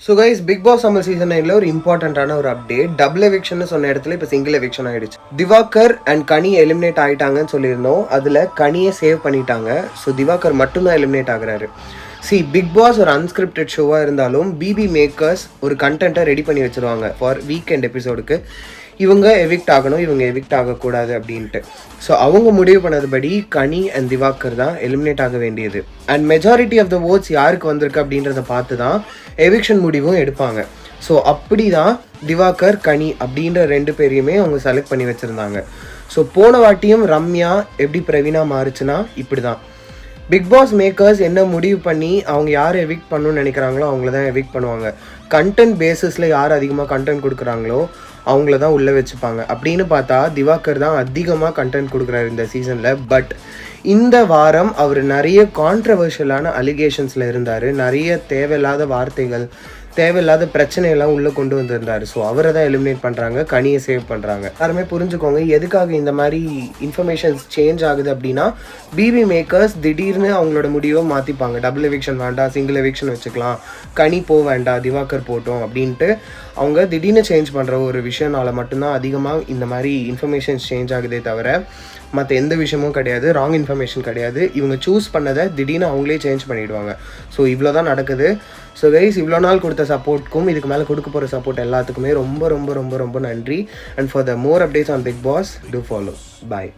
So guys, big boss summer season 9ல ஒரு இம்பார்ட்டண்ட்டான ஒரு அப்டேட். டபுள் எவிக்ஷன் சொன்ன இடத்துல இப்போ சிங்கிள் எவிக்ஷன் ஆயிடுச்சு. திவாகர் அண்ட் கனி எலிமினேட் ஆயிட்டாங்கன்னு சொல்லியிருந்தோம். அதில் கனியை சேவ் பண்ணிட்டாங்க. ஸோ திவாகர் மட்டும்தான் எலிமினேட் ஆகுறாரு. பிக் பாஸ் ஒரு அன்ஸ்கிரிப்டட் ஷோவாக இருந்தாலும் பிபி மேக்கர்ஸ் ஒரு கண்டென்ட்டை ரெடி பண்ணி வச்சுருவாங்க ஃபார் வீக்கெண்ட் எபிசோடுக்கு. இவங்க எவிக்ட் ஆகணும், இவங்க எவிக்ட் ஆகக்கூடாது அப்படின்ட்டு. ஸோ அவங்க முடிவு பண்ணதுபடி கனி அண்ட் திவாகர் தான் எலிமினேட் ஆக வேண்டியது. And majority of the votes யாருக்கு வந்திருக்கு அப்படின்றத பார்த்து தான் எவிக்ஷன் முடிவும் எடுப்பாங்க. ஸோ அப்படி தான் திவாகர் கனி அப்படின்ற 2 பேரையுமே அவங்க செலக்ட் பண்ணி வச்சுருந்தாங்க. ஸோ போன வாட்டியும் ரம்யா எப்படி பிரவீனா மாறுச்சுன்னா இப்படி தான். பிக் பாஸ் மேக்கர்ஸ் என்ன முடிவு பண்ணி அவங்க யார் எவிக்ட் பண்ணணும்னு நினைக்கிறாங்களோ அவங்கள தான் எவிக்ட் பண்ணுவாங்க. கண்டென்ட் பேசிஸில் யார் அதிகமாக கண்டென்ட் கொடுக்குறாங்களோ அவங்கள தான் உள்ளே வச்சுப்பாங்க. அப்படின்னு பார்த்தா திவாகர் தான் அதிகமாக கண்டென்ட் கொடுக்குறாரு இந்த சீசனில். பட் இந்த வாரம் அவர் நிறைய கான்ட்ரவர்ஷியலான அலிகேஷன்ஸில் இருந்தார். நிறைய தேவையில்லாத வார்த்தைகள், தேவையில்லாத பிரச்சனையெல்லாம் உள்ளே கொண்டு வந்திருந்தார். ஸோ அவரை தான் எலிமினேட் பண்ணுறாங்க, கனியை சேவ் பண்ணுறாங்க. யாருமே புரிஞ்சுக்கோங்க எதுக்காக இந்த மாதிரி இன்ஃபர்மேஷன்ஸ் சேஞ்ச் ஆகுது அப்படின்னா, பிபி மேக்கர்ஸ் திடீர்னு அவங்களோட முடிவை மாற்றிப்பாங்க. டபுள் எவிக்ஷன் வேண்டாம், சிங்கிள் எவிக்ஷன் வச்சுக்கலாம், கனி வேண்டாம், திவாகர் போட்டோம் அப்படின்ட்டு அவங்க திடீர்னு சேஞ்ச் பண்ணுற ஒரு விஷயனால மட்டும்தான் அதிகமாக இந்த மாதிரி இன்ஃபர்மேஷன்ஸ் சேஞ்ச் ஆகுதே தவிர மற்ற எந்த விஷயமும் கிடையாது. ராங் இன்ஃபர்மேஷன் கிடையாது. இவங்க சூஸ் பண்ணதை திடீர்னு அவங்களே சேஞ்ச் பண்ணிவிடுவாங்க. ஸோ இவ்வளோ தான் நடக்குது. ஸோ கைஸ், இவ்வளோ நாள் கொடுத்த சப்போர்ட்க்கும் இதுக்கு மேலே கொடுக்க போகிற சப்போர்ட் எல்லாத்துக்குமே ரொம்ப ரொம்ப ரொம்ப ரொம்ப நன்றி. And for the more updates on Bigg Boss, to follow. Bye.